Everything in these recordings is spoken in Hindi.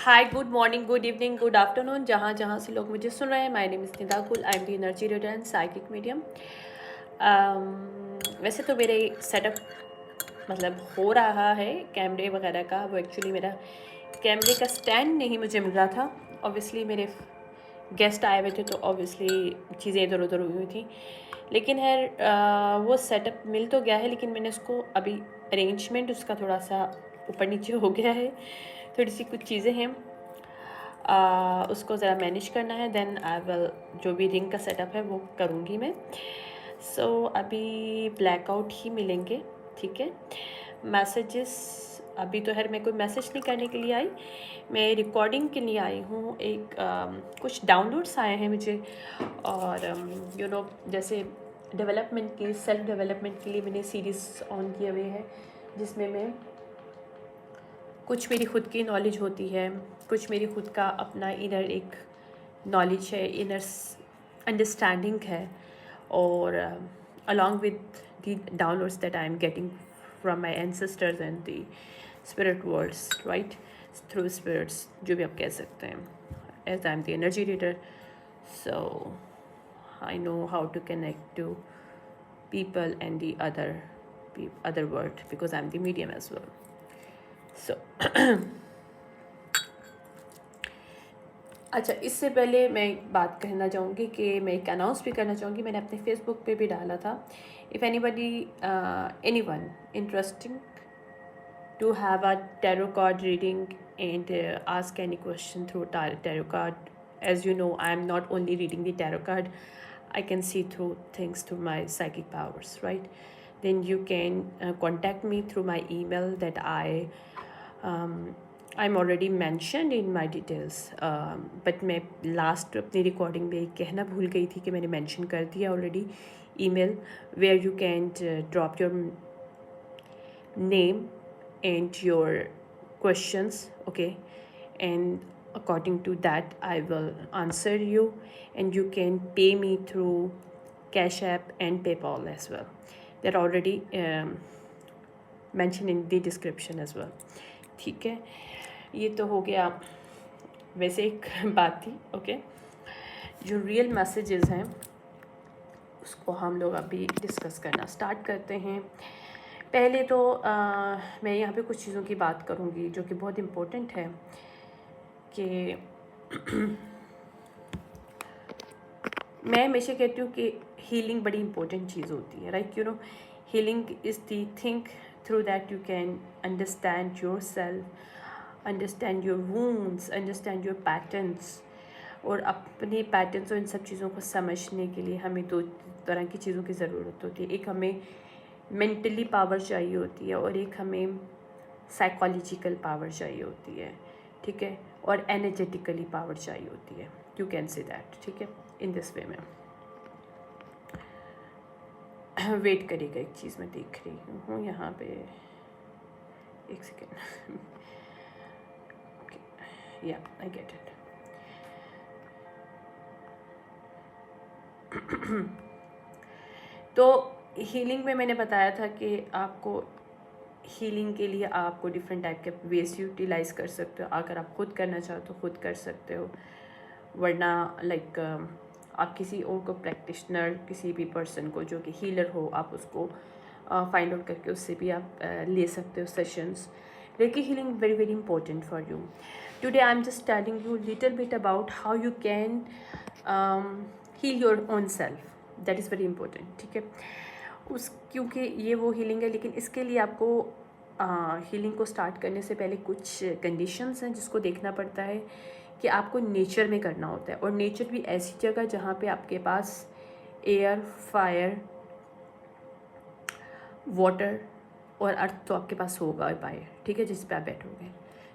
हाय, good morning, good evening, good afternoon, जहाँ जहाँ से लोग मुझे सुन रहे हैं। माय नेम इज़ निदा कुल, I am the energy reader and psychic medium. वैसे तो मेरे सेटअप मतलब हो रहा है कैमरे वगैरह का। वो एक्चुअली मेरा कैमरे का स्टैंड नहीं मुझे मिल रहा था। ऑब्वियसली मेरे गेस्ट आए हुए थे तो ऑब्वियसली चीज़ें इधर उधर हुई थी, लेकिन है वो सेटअप मिल तो गया है, लेकिन मैंने उसको अभी अरेंजमेंट उसका थोड़ा सा ऊपर नीचे हो गया है। थोड़ी सी कुछ चीज़ें हैं, उसको ज़रा मैनेज करना है। देन आई विल जो भी रिंग का सेटअप है वो करूँगी मैं। सो अभी ब्लैकआउट ही मिलेंगे, ठीक है। मैसेजेस अभी तो है, मैं कोई मैसेज नहीं करने के लिए आई, मैं रिकॉर्डिंग के लिए आई हूँ। एक कुछ डाउनलोड्स आए हैं मुझे, और जैसे डेवलपमेंट के, सेल्फ डेवलपमेंट के लिए मैंने सीरीज़ ऑन किए हुए हैं, जिसमें मैं कुछ मेरी खुद की नॉलेज होती है, कुछ मेरी खुद का अपना इनर एक नॉलेज है, इनर अंडरस्टैंडिंग है, और along with the downloads that I am getting from my ancestors and the spirit worlds, right? Through spirits, जो भी आप कह सकते हैं, as I am the energy reader, so I know how to connect to people and the other world because I am the medium as well. So अच्छा, इससे पहले मैं एक बात कहना चाहूँगी कि मैं एक अनाउंस भी करना चाहूँगी। मैंने अपने फेसबुक पे भी डाला था, if anyone interesting to have a tarot card reading and ask any question through tarot card. As you know, I am not only reading the tarot card, I can see through things through my psychic powers, right? Then you can contact me through my email that I'm already mentioned in my details, but मैं लास्ट अपनी रिकॉर्डिंग में कहना भूल गई थी कि मैंने मेंशन कर दिया already email where you can drop your name and your questions, okay, and according to that I will answer you, and you can pay me through Cash App and PayPal as well. They're already mentioned in the description as well, ठीक है। ये तो हो गया वैसे एक बात थी, ओके। जो रियल मैसेजेस हैं उसको हम लोग अभी डिस्कस करना स्टार्ट करते हैं। पहले तो मैं यहाँ पे कुछ चीज़ों की बात करूँगी जो कि बहुत इम्पोर्टेंट है कि मैं हमेशा कहती हूँ कि हीलिंग बड़ी इंपॉर्टेंट चीज़ होती है, right? Healing is the thing through that you can understand your self, understand your wounds, understand your patterns. और अपने पैटर्न्स और इन सब चीज़ों को समझने के लिए हमें दो तरह की चीज़ों की ज़रूरत होती है। एक हमें मेंटली पावर चाहिए होती है, और एक हमें साइकोलॉजिकल पावर चाहिए होती है, ठीक है, और एनर्जेटिकली पावर चाहिए होती है। यू कैन से दैट, ठीक है, इन दिस वे में। वेट करिएगा, एक चीज़ मैं देख रही हूँ यहाँ पे, एक सेकेंड। ओके, या आई गेट इट। तो हीलिंग में मैंने बताया था कि आपको हीलिंग के लिए आपको डिफरेंट टाइप के वेज यूटिलाइज़ कर सकते हो। अगर आप खुद करना चाहो तो खुद कर सकते हो, वरना लाइक आप किसी और को, प्रैक्टिशनर, किसी भी पर्सन को जो कि हीलर हो, आप उसको फाइंड आउट करके उससे भी आप ले सकते हो sessions. Reiki healing very very important for you. Today I am just telling you little bit about how you can heal your own self, that is very important, ठीक है। क्योंकि ये वो हीलिंग है, लेकिन इसके लिए आपको हीलिंग को स्टार्ट करने से पहले कुछ कंडीशंस हैं जिसको देखना पड़ता है कि आपको नेचर में करना होता है। और नेचर भी ऐसी जगह जहाँ पे आपके पास एयर, फायर, वाटर और अर्थ तो आपके पास होगा बाय, ठीक है, जिस पे आप बैठोगे।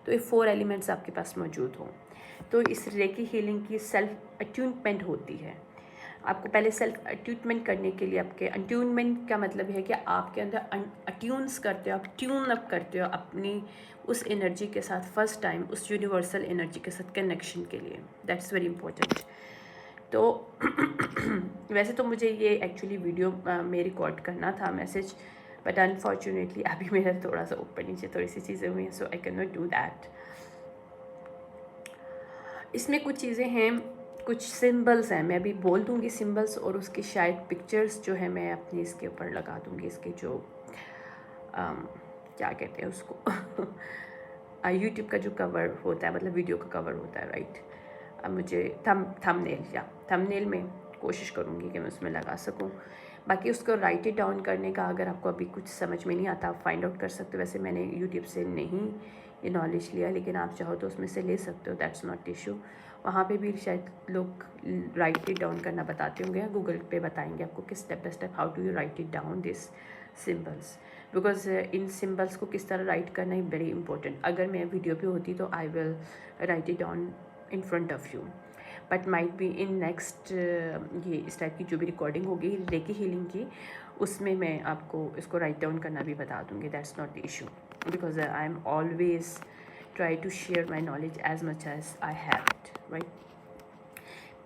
तो ये 4 एलिमेंट्स आपके पास मौजूद हों। तो इस रेकी हीलिंग की सेल्फ अट्यूनमेंट होती है। आपको पहले सेल्फ अट्यूनमेंट करने के लिए, आपके अट्यूनमेंट का मतलब है कि आपके अंदर अट्यून्स करते हो, आप ट्यून अप करते हो अपनी उस एनर्जी के साथ, फर्स्ट टाइम उस यूनिवर्सल एनर्जी के साथ कनेक्शन के लिए। That's very important. तो वैसे तो मुझे ये एक्चुअली वीडियो में रिकॉर्ड करना था मैसेज, बट अनफॉर्चुनेटली अभी मेरा थोड़ा सा ऊपर नीचे थोड़ी सी चीज़ें हुई हैं, so I can not do that. इसमें कुछ चीज़ें हैं, कुछ सिंबल्स हैं, मैं अभी बोल दूँगी सिंबल्स, और उसकी शायद पिक्चर्स जो है मैं अपनी इसके ऊपर लगा दूँगी, इसके जो क्या कहते हैं उसको यूट्यूब का जो कवर होता है, मतलब वीडियो का कवर होता है, राइट। अब मुझे थंबनेल में कोशिश करूँगी कि मैं उसमें लगा सकूँ। बाकी उसको राइट इट डाउन करने का अगर आपको अभी कुछ समझ में नहीं आता, आप फाइंड आउट कर सकते हो। वैसे मैंने यूट्यूब से नहीं ये नॉलेज लिया, लेकिन आप चाहो तो उसमें से ले सकते हो, दैट्स नॉट इशू। वहाँ पे भी शायद लोग राइट इट डाउन करना बताते होंगे, गूगल पे बताएंगे आपको कि step by step how do you right it down this symbols, because in symbols को किस तरह राइट करना है वेरी इंपॉर्टेंट। अगर मैं वीडियो पे होती तो I will write it down in front of you, but might be in next ये इस टाइप की जो भी रिकॉर्डिंग होगी रेकी हीलिंग की, उसमें मैं आपको इसको राइट डाउन करना भी बता दूँगी, that's not the issue, because I am always try to share my knowledge as much as I have it, right.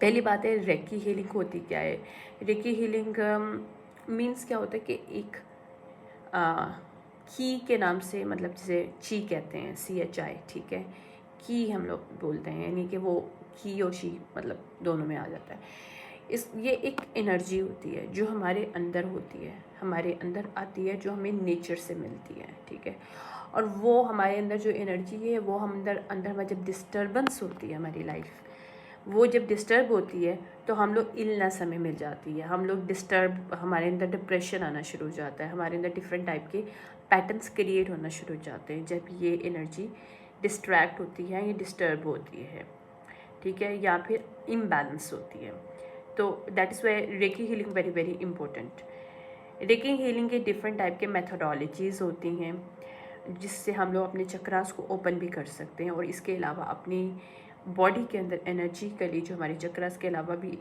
पहली बात है, रेकी हीलिंग होती क्या है। रेकी हीलिंग मीन्स क्या होता है कि एक की के नाम से, मतलब जैसे ची कहते हैं, CHI, ठीक है, की हम लोग बोलते हैं, यानी कि वो की और शी मतलब दोनों में आ जाता है। ये एक एनर्जी होती है जो हमारे अंदर होती है, हमारे अंदर आती है, जो हमें नेचर से मिलती है, ठीक है। और वो हमारे अंदर जो एनर्जी है, वो हम अंदर में जब डिस्टर्बेंस होती है हमारी लाइफ, वो जब डिस्टर्ब होती है तो हम लोग इलनेस हमें मिल जाती है, हम लोग डिस्टर्ब, हमारे अंदर डिप्रेशन आना शुरू हो जाता है, हमारे अंदर डिफरेंट टाइप के पैटर्न्स क्रिएट होना शुरू हो जाते हैं जब ये एनर्जी डिस्ट्रैक्ट होती है, ये डिस्टर्ब होती है, ठीक है, या फिर इम्बैलेंस होती है। तो that is Y recce healing very very important. Recce healing के डिफरेंट टाइप के मेथोडोलॉजीज़ होती हैं जिससे हम लोग अपने चक्रास को ओपन भी कर सकते हैं, और इसके अलावा अपनी बॉडी के अंदर एनर्जी के लिए जो हमारे चक्रास के अलावा भी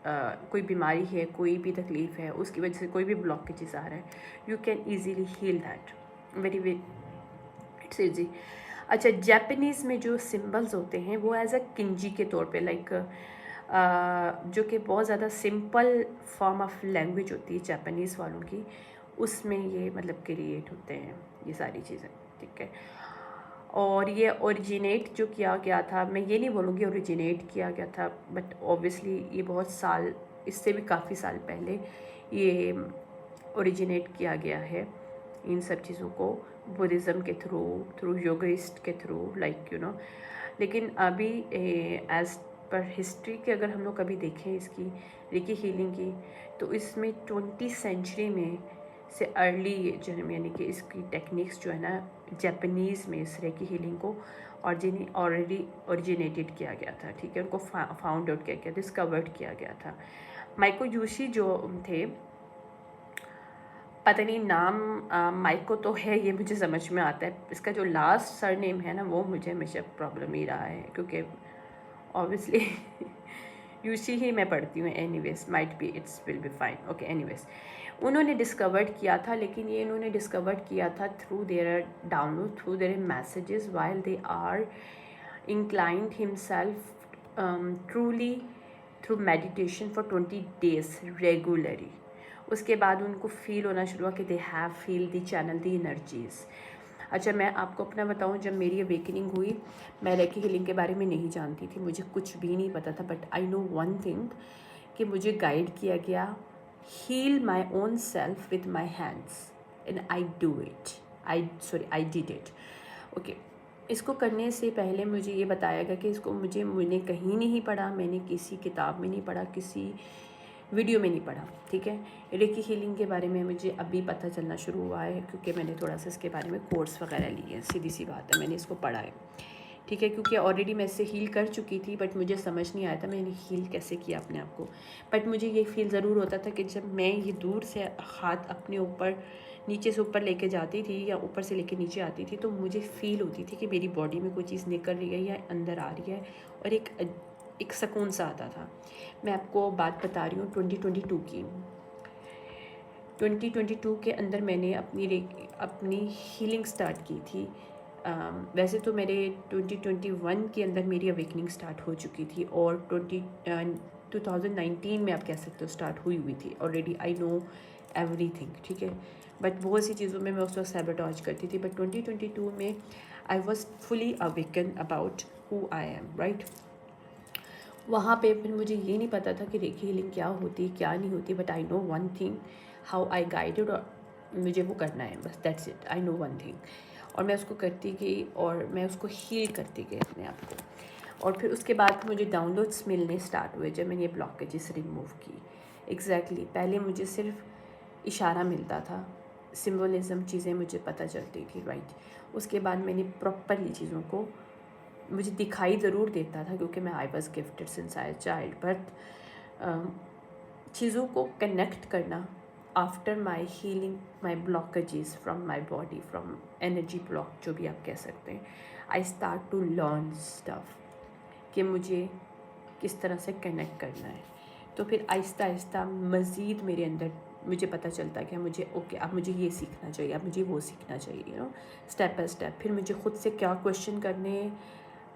कोई बीमारी है, कोई भी तकलीफ़ है, उसकी वजह से कोई भी ब्लॉकेजेस आ रहा है, you can easily heal that very very, it's easy. अच्छा, जापानीज़ में जो सिम्बल्स होते हैं वो एज अ किंजी के तौर पे, लाइक जो कि बहुत ज़्यादा सिंपल फॉर्म ऑफ लैंग्वेज होती है जापानीज़ वालों की, उसमें ये मतलब क्रिएट होते हैं ये सारी चीज़ें, ठीक है। और ये ओरिजिनेट जो किया गया था, मैं ये नहीं बोलूँगी ओरिजिनेट किया गया था, बट ऑब्वियसली ये बहुत साल, इससे भी काफ़ी साल पहले ये ओरिजिनेट किया गया है इन सब चीज़ों को, बुद्धिज़्म के थ्रू योगिस्ट के थ्रू, लाइक यू नो। लेकिन अभी एज पर हिस्ट्री के अगर हम लोग कभी देखें इसकी रेकी हीलिंग की, तो इसमें 20वीं सेंचुरी में से अर्ली जो है, यानी कि इसकी टेक्निक्स जो है ना, जापानीज़ में इस रेकी हीलिंग को ऑलरेडी ओरिजिनेटेड किया गया था, ठीक है, उनको फाउंड आउट किया गया, डिस्कवर्ड किया गया था। माइको यूशी जो थे, पता नहीं नाम माइको तो है, ये मुझे समझ में आता है, इसका जो लास्ट सरनेम है ना, वो मुझे हमेशा प्रॉब्लम ही रहा है, क्योंकि ऑब्वियसली यूसी ही मैं पढ़ती हूँ, anyways might be it's will be fine, okay, anyways. उन्होंने डिस्कवर्ड किया था, लेकिन ये इन्होंने डिस्कवर्ड किया था through their download, through their messages while they are inclined himself truly through meditation for 20 days regularly। उसके बाद उनको फील होना शुरू हुआ कि they have feel the channel the energies. अच्छा, मैं आपको अपना बताऊं, जब मेरी अवेकनिंग हुई, मैं रेकी हीलिंग के बारे में नहीं जानती थी, मुझे कुछ भी नहीं पता था, but I know one thing कि मुझे गाइड किया गया, heal my own self with my hands and I do it, I did it, okay. इसको करने से पहले मुझे ये बताया गया कि इसको मैंने कहीं नहीं पढ़ा, मैंने किसी किताब में नहीं पढ़ा, किसी वीडियो में नहीं पढ़ा, ठीक है। रेकी हीलिंग के बारे में मुझे अभी पता चलना शुरू हुआ है, क्योंकि मैंने थोड़ा सा इसके बारे में कोर्स वगैरह लिए हैं, सीधी सी बात है, मैंने इसको पढ़ा है, ठीक है, क्योंकि ऑलरेडी मैं इससे हील कर चुकी थी, बट मुझे समझ नहीं आया था मैंने हील कैसे किया अपने आप को। बट मुझे ये फील ज़रूर होता था कि जब मैं ये दूर से हाथ अपने ऊपर, नीचे से ऊपर लेके जाती थी या ऊपर से लेके नीचे आती थी, तो मुझे फील होती थी कि मेरी बॉडी में कोई चीज़ निकल रही है या अंदर आ रही है, और एक सुकून सा आता था। मैं आपको बात बता रही हूँ 2022 की। 2022 के अंदर मैंने अपनी हीलिंग स्टार्ट की थी। वैसे तो मेरे 2021 के अंदर मेरी अवेकनिंग स्टार्ट हो चुकी थी, और 2019 में आप कह सकते हो स्टार्ट हुई थी ऑलरेडी। आई नो एवरीथिंग, ठीक है, बट बहुत सी चीज़ों में मैं उस वक्त सैबोटेज करती थी, बट 2022 में I was fully awaken about who I am, right. वहाँ पे फिर मुझे ये नहीं पता था कि रेकी हीलिंग क्या होती क्या नहीं होती, but I know one thing, how I guided, और मुझे वो करना है बस, that's it, I know one thing. और मैं उसको करती गई और मैं उसको हील करती गई अपने आप को। और फिर उसके बाद मुझे डाउनलोड्स मिलने स्टार्ट हुए जब मैंने ये ब्लॉकेजेस रिमूव की। एग्जैक्टली पहले मुझे सिर्फ इशारा मिलता था, सिम्बोलिज्म चीज़ें मुझे पता चलती थी, राइट। उसके बाद मैंने प्रॉपरली चीज़ों को, मुझे दिखाई ज़रूर देता था क्योंकि मैं I was gifted since I child, but चीज़ों को कनेक्ट करना after my healing my blockages from my body, from energy block जो भी आप कह सकते हैं, I start to learn stuff कि मुझे किस तरह से कनेक्ट करना है। तो फिर आहिस्ता आहिस्ता मज़ीद मेरे अंदर मुझे पता चलता कि मुझे ओके अब मुझे ये सीखना चाहिए, अब मुझे वो सीखना चाहिए, you know, step by step. फिर मुझे खुद से क्या क्वेश्चन करने,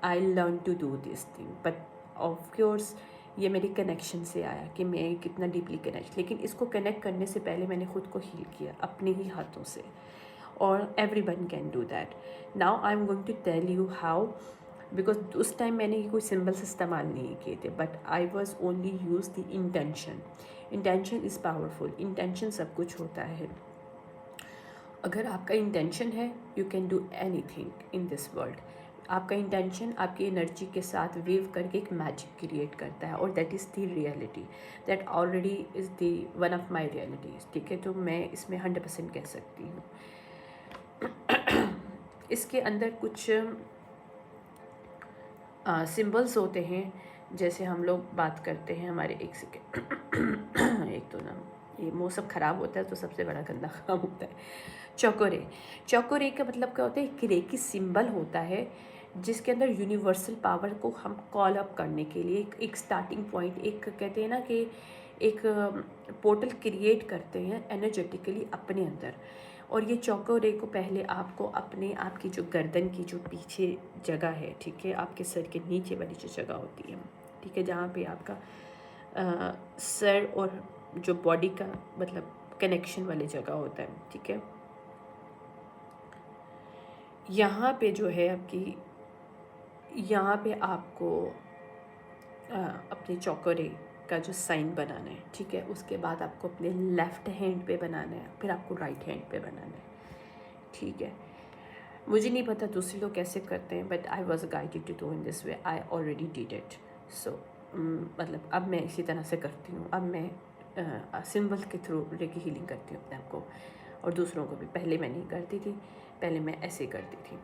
I learn to do this thing. But of course ये मेरी कनेक्शन से आया कि मैं कितना डीपली कनेक्ट, लेकिन इसको कनेक्ट करने से पहले मैंने खुद को हील किया अपने ही हाथों से, और everyone can do that. Now I am going to tell you how, because उस टाइम मैंने कोई सिम्बल्स इस्तेमाल नहीं किए थे, but I was only use the intention. Intention is powerful, intention सब कुछ होता है। अगर आपका इंटेंशन है, you can do anything in this world. आपका इंटेंशन आपकी एनर्जी के साथ वेव करके एक मैजिक क्रिएट करता है, और that is the reality, that already is the one of my realities, ठीक है। तो मैं इसमें 100% कह सकती हूँ। इसके अंदर कुछ सिंबल्स होते हैं, जैसे हम लोग बात करते हैं हमारे, एक सेकेंड एक तो ना ये मौसम ख़राब होता है तो सबसे बड़ा गंदा काम होता है। चौकोरे, चौकोरे का मतलब क्या होता है, एक रेकी सिंबल होता है जिसके अंदर यूनिवर्सल पावर को हम कॉल अप करने के लिए एक स्टार्टिंग पॉइंट, एक कहते हैं ना कि एक पोर्टल क्रिएट करते हैं एनर्जेटिकली अपने अंदर। और ये चौकोरे को पहले आपको अपने आपकी जो गर्दन की जो पीछे जगह है, ठीक है, आपके सर के नीचे वाली जो जगह होती है, ठीक है, जहाँ पे आपका सर और जो बॉडी का मतलब कनेक्शन वाली जगह होता है, ठीक है, यहाँ पे जो है आपकी, यहाँ पे आपको अपने चौकोरे का जो साइन बनाना है, ठीक है। उसके बाद आपको अपने लेफ़्ट हैंड पे बनाना है, फिर आपको राइट हैंड पे बनाना है, ठीक है। मुझे नहीं पता दूसरे लोग कैसे करते हैं, but I was guided to do in this way, I already did it. So मतलब अब मैं इसी तरह से करती हूँ। अब मैं सिंबल के थ्रू रेकी हीलिंग करती हूँ अपने आप को और दूसरों को भी। पहले मैं नहीं करती थी, पहले मैं ऐसे करती थी।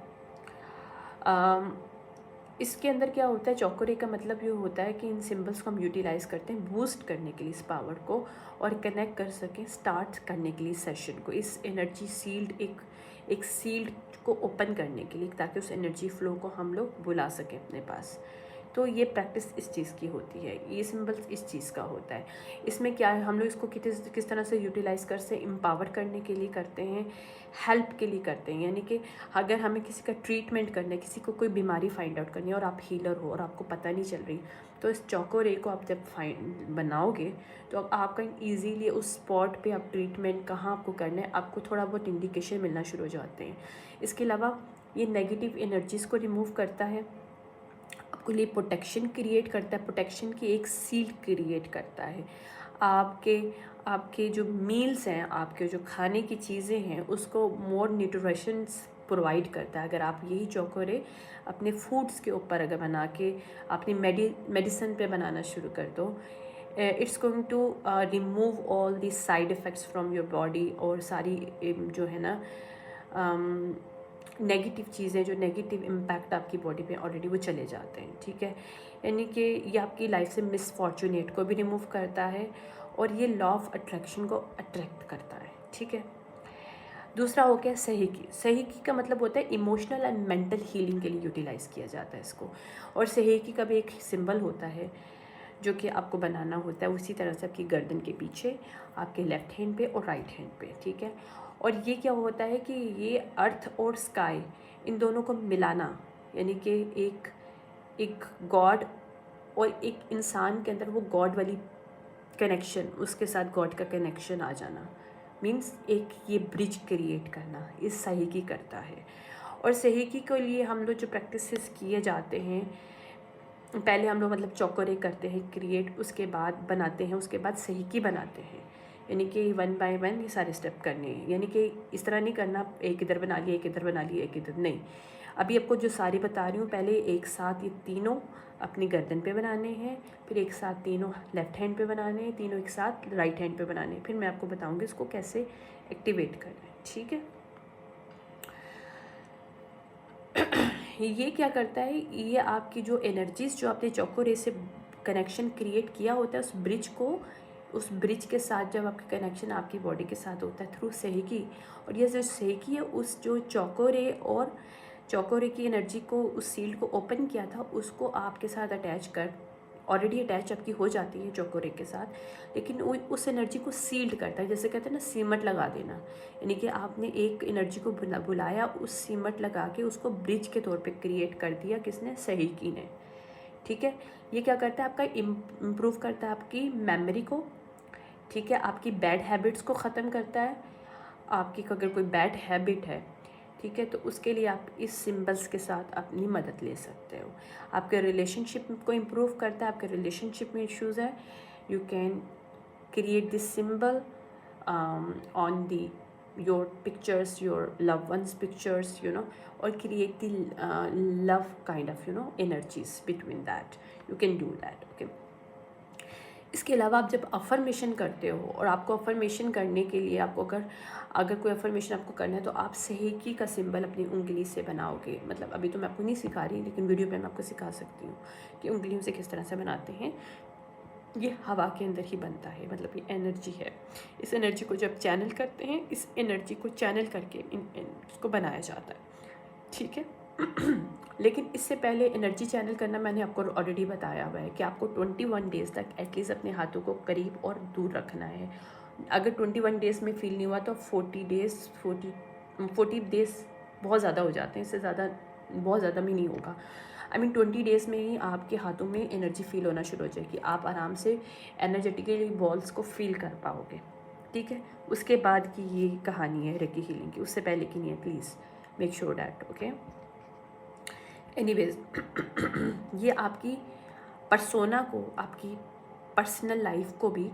इसके अंदर क्या होता है, चौकोरे का मतलब ये होता है कि इन सिंबल्स को हम यूटिलाइज़ करते हैं बूस्ट करने के लिए इस पावर को, और कनेक्ट कर सकें स्टार्ट करने के लिए सेशन को, इस एनर्जी सील्ड एक सील्ड को ओपन करने के लिए, ताकि उस एनर्जी फ्लो को हम लोग बुला सकें अपने पास। तो ये प्रैक्टिस इस चीज़ की होती है, ये सिंबल्स इस चीज़ का होता है। इसमें क्या है, हम लोग इसको किस तरह से यूटिलाइज़ कर से एम्पावर करने के लिए करते हैं, हेल्प के लिए करते हैं। यानी कि अगर हमें किसी का ट्रीटमेंट करना है, किसी को कोई बीमारी फाइंड आउट करनी है और आप हीलर हो और आपको पता नहीं चल रही, तो इस चौकोरे को आप जब बनाओगे तो अब आपका ईजीली उस स्पॉट पे आप ट्रीटमेंट कहाँ आपको करना है, आपको थोड़ा बहुत इंडिकेशन मिलना शुरू हो जाते हैं। इसके अलावा ये नेगेटिव एनर्जीज़ को रिमूव करता है, आपके लिए प्रोटेक्शन क्रिएट करता है, प्रोटेक्शन की एक सील क्रिएट करता है। आपके जो मील्स हैं, आपके जो खाने की चीज़ें हैं, उसको मोर न्यूट्रिशंस प्रोवाइड करता है। अगर आप यही चौकोरे अपने फूड्स के ऊपर अगर बना के अपनी मेडिसिन पे बनाना शुरू कर दो, it's going to remove all the side effects from your body, और सारी जो है ना नेगेटिव चीज़ें, जो नेगेटिव इम्पैक्ट आपकी बॉडी पे ऑलरेडी वो चले जाते हैं, ठीक है। यानी कि ये आपकी लाइफ से मिसफॉर्चुनेट को भी रिमूव करता है, और ये लॉ ऑफ अट्रैक्शन को अट्रैक्ट करता है, ठीक है। दूसरा हो गया सहीकी। सहीकी का मतलब होता है इमोशनल एंड मेंटल हीलिंग के लिए यूटिलाइज़ किया जाता है इसको। और सहीकी का भी एक सिंबल होता है जो कि आपको बनाना होता है उसी तरह से आपकी गर्दन के पीछे, आपके लेफ़्ट हैंड पे और राइट हैंड पे, ठीक है। और ये क्या होता है कि ये अर्थ और स्काई, इन दोनों को मिलाना, यानी कि एक गॉड और एक इंसान के अंदर वो गॉड वाली कनेक्शन, उसके साथ गॉड का कनेक्शन आ जाना, मीन्स एक ये ब्रिज क्रिएट करना, इस सहीकी करता है। और सहीकी के लिए हम लोग जो प्रैक्टिसेस किए जाते हैं, पहले हम लोग मतलब चौकोरे करते हैं क्रिएट, उसके बाद बनाते हैं, उसके बाद सहीकी बनाते हैं, यानी कि 1 बाय 1 ये सारे स्टेप करने हैं। यानी कि इस तरह नहीं करना एक इधर बना लिया, एक इधर बना लिया, एक इधर नहीं। अभी आपको जो सारे बता रही हूँ, पहले एक साथ ये तीनों अपनी गर्दन पे बनाने हैं, फिर एक साथ तीनों लेफ़्ट हैंड पे बनाने हैं, तीनों एक साथ राइट हैंड पे बनाने हैं। फिर मैं आपको बताऊँगी इसको कैसे एक्टिवेट करना है, ठीक है। ये क्या करता है, ये आपकी जो एनर्जीज जो आपने चौकोरे से कनेक्शन क्रिएट किया होता है, उस ब्रिज के साथ जब आपका कनेक्शन आपकी बॉडी के साथ होता है थ्रू सहीकी, और ये जो सहीकी है उस जो चौकोरे की एनर्जी को, उस सील्ड को ओपन किया था, उसको आपके साथ अटैच कर, ऑलरेडी अटैच आपकी हो जाती है चौकोरे के साथ, लेकिन उस एनर्जी को सील्ड करता है। जैसे कहते हैं ना सीमट लगा देना, यानी कि आपने एक एनर्जी को बुलाया, उस सीमट लगा के उसको ब्रिज के तौर पे क्रिएट कर दिया, किसने, सहीकी ने, ठीक है। ये क्या करता है, आपका इम्प्रूव करता है आपकी मेमोरी को, ठीक है, आपकी बैड हैबिट्स को ख़त्म करता है। आपकी अगर कोई बैड हैबिट है, ठीक है, तो उसके लिए आप इस सिंबल्स के साथ अपनी मदद ले सकते हो। आपके रिलेशनशिप को इम्प्रूव करता है, आपके रिलेशनशिप में इश्यूज़ है, you can create this symbol on the your pictures, your loved ones pictures, or create the love kind of energies between that. You can do that, okay. इसके अलावा आप जब अफर्मेशन करते हो, और आपको अफर्मेशन करने के लिए आपको अगर कोई अफर्मेशन आपको करना है, तो आप सहीकी का सिंबल अपनी उंगली से बनाओगे। मतलब अभी तो मैं आपको नहीं सिखा रही, लेकिन वीडियो पे मैं आपको सिखा सकती हूँ कि उंगलियों से किस तरह से बनाते हैं। ये हवा के अंदर ही बनता है, मतलब ये एनर्जी है। इस एनर्जी को जब चैनल करते हैं, इस एनर्जी को चैनल करके इसको बनाया जाता है, ठीक है। लेकिन इससे पहले एनर्जी चैनल करना मैंने आपको ऑलरेडी बताया हुआ है कि आपको 21 डेज़ तक एटलीस्ट अपने हाथों को करीब और दूर रखना है। अगर 21 डेज़ में फील नहीं हुआ तो 40 डेज़ बहुत ज़्यादा हो जाते हैं, इससे ज़्यादा बहुत ज़्यादा भी नहीं होगा। 20 डेज़ में ही आपके हाथों में एनर्जी फील होना शुरू हो जाएगी, आप आराम से एनर्जेटिकली बॉल्स को फील कर पाओगे, ठीक है। उसके बाद की ये कहानी है रेकी हीलिंग की, उससे पहले की नहीं है, please make sure that, okay. Anyways, ये आपकी पर्सोना को, आपकी पर्सनल लाइफ को भी,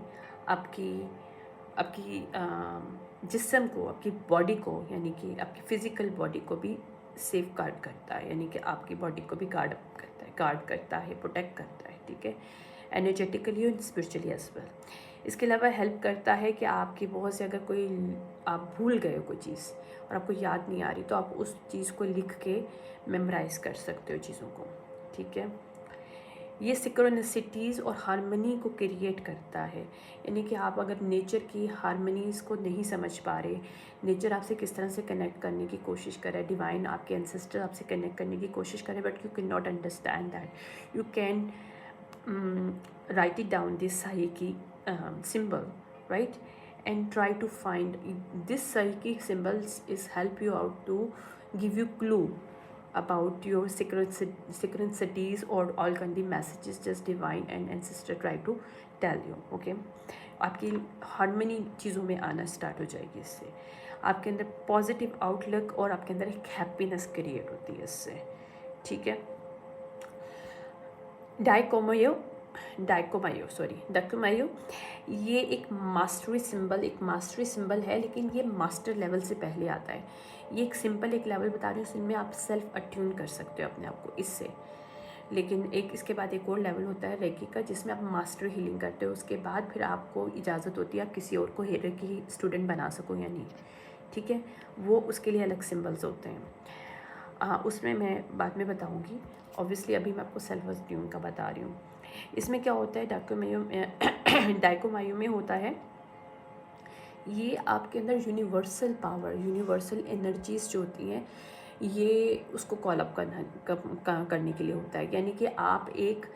आपकी जिस्म को, आपकी बॉडी को, यानी कि आपकी फ़िज़िकल बॉडी को भी सेफ गार्ड करता है, यानी कि आपकी बॉडी को भी गार्ड करता है, प्रोटेक्ट करता है, ठीक है, एनर्जेटिकली और स्पिरिचुअली एज वेल। इसके अलावा हेल्प करता है कि आपकी बहुत से, अगर कोई आप भूल गए हो कोई चीज़ और आपको याद नहीं आ रही, तो आप उस चीज़ को लिख के मेमोराइज़ कर सकते हो चीज़ों को, ठीक है। ये सिक्रोनिसिटीज़ और हारमनी को क्रिएट करता है, यानी कि आप अगर नेचर की हारमनीज़ को नहीं समझ पा रहे, नेचर आपसे किस तरह से कनेक्ट करने की कोशिश कर रहा है, डिवाइन आपके एंसेस्टर आपसे कनेक्ट करने की कोशिश कर रहे हैं, but you can not understand that, you can write it down, this Saiki symbol, right, and try to find this Saiki symbols is help you out to give you clue about your synchronicities or all kind of messages just divine and ancestor try to tell you, okay। आपकी हार्मनी चीज़ों में आना स्टार्ट हो जाएगी, इससे आपके अंदर पॉजिटिव आउटलुक और आपके अंदर एक हैप्पीनेस क्रिएट होती है इससे, ठीक है। डाइकोमायो ये एक मास्टरी सिंबल है, लेकिन ये मास्टर लेवल से पहले आता है। ये एक सिंपल एक लेवल बता रही हूँ, जिनमें आप सेल्फ अट्यून कर सकते हो अपने आप को इससे, लेकिन इसके बाद एक और लेवल होता है रेकी का, जिसमें आप मास्टर हीलिंग करते हो। उसके बाद फिर आपको इजाज़त होती है आप किसी और को रेकी स्टूडेंट बना सको या नहीं, ठीक है। वो उसके लिए अलग सिंबल्स होते हैं, उसमें मैं बाद में बताऊँगी। ऑब्वियसली अभी मैं आपको सेल्फ अट्यून का बता रही हूँ। इसमें क्या होता है, डाइकोमायो में होता है, ये आपके अंदर यूनिवर्सल पावर, यूनिवर्सल एनर्जीज जो होती हैं, ये उसको कॉल अप करने के लिए होता है। यानी कि आप एक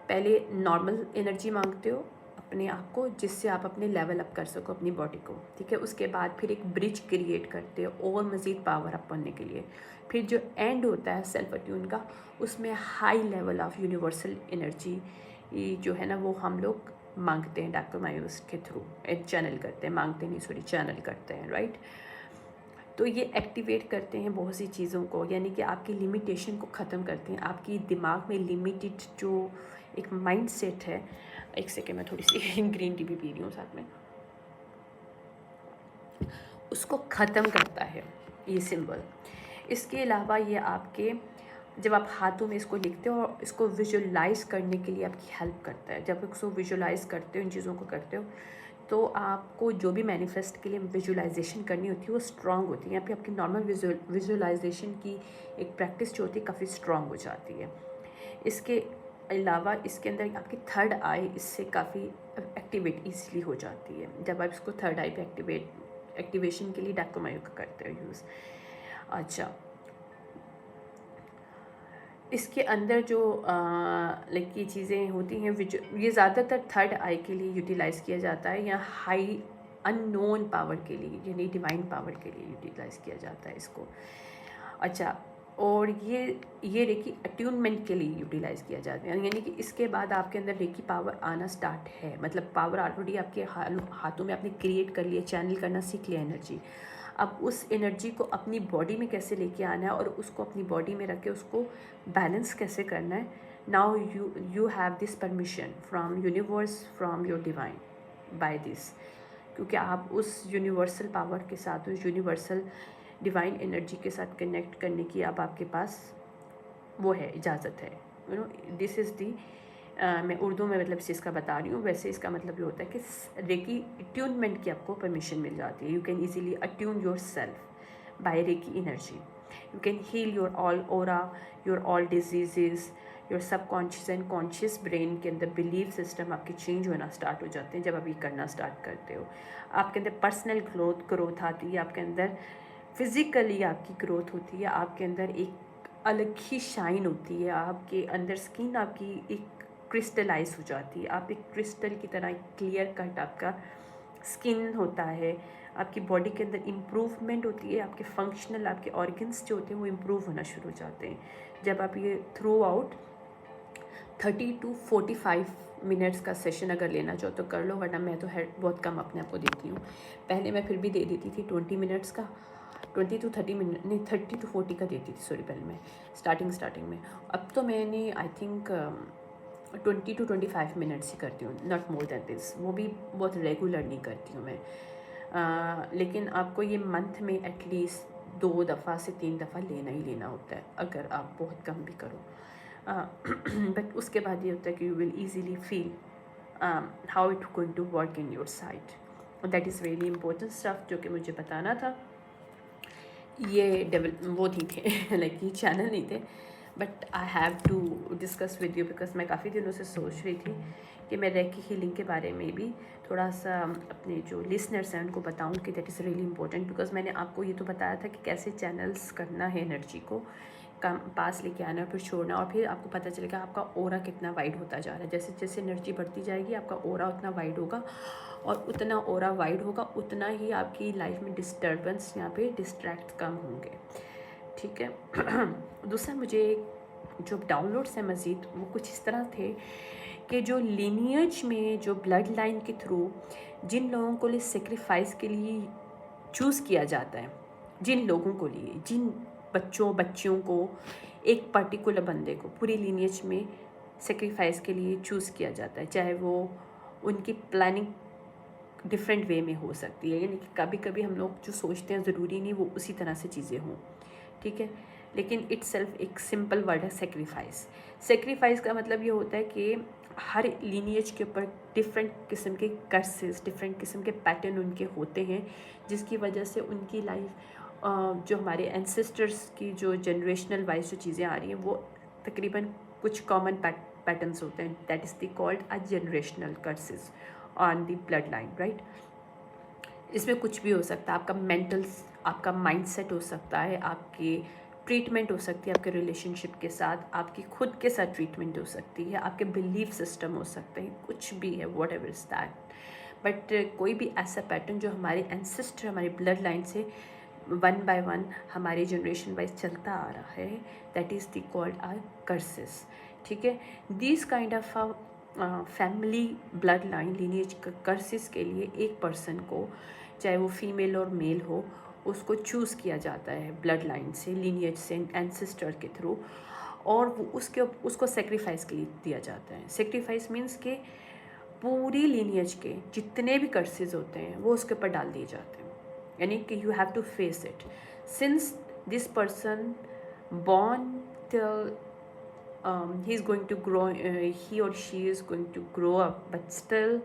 पहले नॉर्मल एनर्जी मांगते हो अपने आप को, जिससे आप अपने लेवल अप कर सको अपनी बॉडी को, ठीक है। उसके बाद फिर एक ब्रिज क्रिएट करते हो और मज़ीद पावर अप करने के लिए। फिर जो एंड होता है सेल्फ अट्यून का, उसमें high level of universal energy जो है ना, वो हम लोग मांगते हैं डाइकोमायोस के थ्रू, चैनल करते हैं, चैनल करते हैं, राइट। तो ये एक्टिवेट करते हैं बहुत सी चीज़ों को, यानी कि आपकी लिमिटेशन को ख़त्म करते हैं। आपकी दिमाग में लिमिटेड जो एक माइंड सेट है, एक सेकेंड, मैं थोड़ी सी ग्रीन टी भी पी रही हूँ साथ में, उसको ख़त्म करता है ये सिंबल। इसके अलावा ये आपके, जब आप हाथों में इसको लिखते हो और इसको विजुलाइज करने के लिए आपकी हेल्प करता है। जब इसको विजुलाइज करते हो, इन चीज़ों को करते हो, तो आपको जो भी मैनिफेस्ट के लिए विजुलाइजेशन करनी होती है वो स्ट्रांग होती है। यहाँ पे आपकी नॉर्मल विजुलाइजेशन की एक प्रैक्टिस जो होती है काफ़ी स्ट्रांग हो जाती है। इसके अलावा इसके अंदर आपकी थर्ड आई इससे काफ़ी एक्टिवेट ईजिली हो जाती है जब आप इसको थर्ड आई पे एक्टिवेशन के लिए डाकोमायो का करते हो यूज़। अच्छा, इसके अंदर जो लाइक ये चीज़ें होती हैं, ये ज़्यादातर थर्ड आई के लिए यूटिलाइज़ किया जाता है, या हाई अननोन पावर के लिए, यानी डिवाइन पावर के लिए यूटिलाइज़ किया जाता है इसको। अच्छा, और ये रेकी अट्यूनमेंट के लिए यूटिलाइज़ किया जाता है, यानी कि इसके बाद आपके अंदर रेकी पावर आना स्टार्ट है, मतलब पावर ऑलरेडी आपके हाथों में आपने क्रिएट कर लिया, चैनल करना सीख लिया एनर्जी। अब उस एनर्जी को अपनी बॉडी में कैसे लेके आना है और उसको अपनी बॉडी में रख के उसको बैलेंस कैसे करना है। Now you have this permission from universe, from your divine, by this, क्योंकि आप उस यूनिवर्सल पावर के साथ, उस यूनिवर्सल डिवाइन एनर्जी के साथ कनेक्ट करने की अब आपके पास वो है, इजाज़त है। You know, this is the, मैं उर्दू में मतलब इस चीज़ का बता रही हूँ, वैसे इसका मतलब ये होता है कि रेकी अट्यूनमेंट की आपको परमिशन मिल जाती है। You can easily attune yourself by reiki energy. You can heal your all aura, your all diseases, your subconscious and conscious brain के अंदर बिलीफ सिस्टम आपके चेंज होना स्टार्ट हो जाते हैं जब आप ये करना स्टार्ट करते हो। आपके अंदर पर्सनल ग्रोथ आती है, आपके अंदर फिज़िकली आपकी ग्रोथ होती है, आपके अंदर एक अलग ही शाइन होती है, आपके अंदर स्किन आपकी एक क्रिस्टलाइज हो जाती है, आप एक क्रिस्टल की तरह क्लियर कट आपका स्किन होता है, आपकी बॉडी के अंदर इम्प्रूवमेंट होती है, आपके फंक्शनल, आपके ऑर्गन्स जो होते हैं वो इम्प्रूव होना शुरू हो जाते हैं जब आप ये थ्रू आउट 30 to 45 मिनट्स का सेशन अगर लेना चाहो तो कर लो, वरना मैं तो बहुत कम अपने आप को देती हूँ। पहले मैं फिर भी दे देती थी 20 मिनट्स का, 20 to 30 मिनट नहीं, 30 to 40 का देती थी, सॉरी, पहले मैं स्टार्टिंग में। अब तो मैंने आई थिंक 20 to 25 मिनट्स ही करती हूँ, नॉट मोर दैन दिस। वो भी बहुत रेगुलर नहीं करती हूँ मैं, लेकिन आपको ये मंथ में एटलीस्ट 2 दफ़ा से 3 दफ़ा लेना ही लेना होता है अगर आप बहुत कम भी करो। बट उसके बाद ये होता है कि you will easily feel how it going to work in your side. That is really important stuff जो कि मुझे बताना था। ये वो नहीं थे लाइक ये चैनल नहीं थे, but I have to discuss with you because मैं काफ़ी दिनों से सोच रही थी कि मैं रेकी हीलिंग के बारे में भी थोड़ा सा अपने जो लिसनर्स हैं उनको बताऊं कि that is really important. Because मैंने आपको ये तो बताया था कि कैसे चैनल्स करना है, एनर्जी को कम पास लेके आना, फिर छोड़ना, और फिर आपको पता चलेगा आपका ओरा कितना वाइड होता जा रहा है। जैसे जैसे एनर्जी बढ़ती जाएगी आपका ओरा उतना वाइड होगा, और उतना ओरा वाइड होगा उतना ही आपकी लाइफ में डिस्टर्बेंस, यहाँ पे डिस्ट्रैक्ट कम होंगे, ठीक है। दूसरा, मुझे जो डाउनलोड्स हैं मज़ीद वो कुछ इस तरह थे कि जो लीनियज में जो ब्लड लाइन के थ्रू जिन लोगों को लिए सेक्रीफाइस के लिए चूज़ किया जाता है, जिन लोगों को लिए, जिन बच्चियों को, एक पर्टिकुलर बंदे को पूरी लीनियज में सेक्रीफाइस के लिए चूज़ किया जाता है, चाहे वो उनकी प्लानिंग डिफरेंट वे में हो सकती है, यानी कि कभी कभी हम लोग जो सोचते हैं ज़रूरी नहीं वो उसी तरह से चीज़ें हों, ठीक है। लेकिन इट्स सेल्फ एक सिंपल वर्ड है सेक्रीफाइस। सेक्रीफाइस का मतलब ये होता है कि हर लीनियज के ऊपर डिफरेंट किस्म के कर्सेस, डिफरेंट किस्म के पैटर्न उनके होते हैं, जिसकी वजह से उनकी लाइफ, जो हमारे एंसेस्टर्स की जो जनरेशनल वाइज जो चीज़ें आ रही हैं वो तकरीबन कुछ कॉमन पैटर्न्स होते हैं। That is the called a generational curses on the blood line, right. इसमें कुछ भी हो सकता है, आपका मेंटल, आपका माइंडसेट हो सकता है, आपकी ट्रीटमेंट हो सकती है आपके रिलेशनशिप के साथ, आपकी खुद के साथ ट्रीटमेंट हो सकती है, आपके बिलीफ सिस्टम हो सकते हैं, कुछ भी है, whatever is that. But कोई भी ऐसा पैटर्न जो हमारे एंसेस्टर, हमारी ब्लड लाइन से वन बाय वन हमारे जनरेशन वाइज चलता आ रहा है, that is the called our curses, ठीक है। This kind of family blood line lineage curses के लिए एक पर्सन को, चाहे वो फीमेल और मेल हो, उसको चूज़ किया जाता है ब्लड लाइन से, लीनिएज से, एंसेस्टर के थ्रू, और वो उसको सेक्रीफाइस के लिए दिया जाता है। सेक्रीफाइस मीन्स के पूरी लीनिएज के जितने भी कर्सेज होते हैं वो उसके ऊपर डाल दिए जाते हैं, यानी कि you have to face it since this person born till he is going to grow, he or she is going to grow up, but still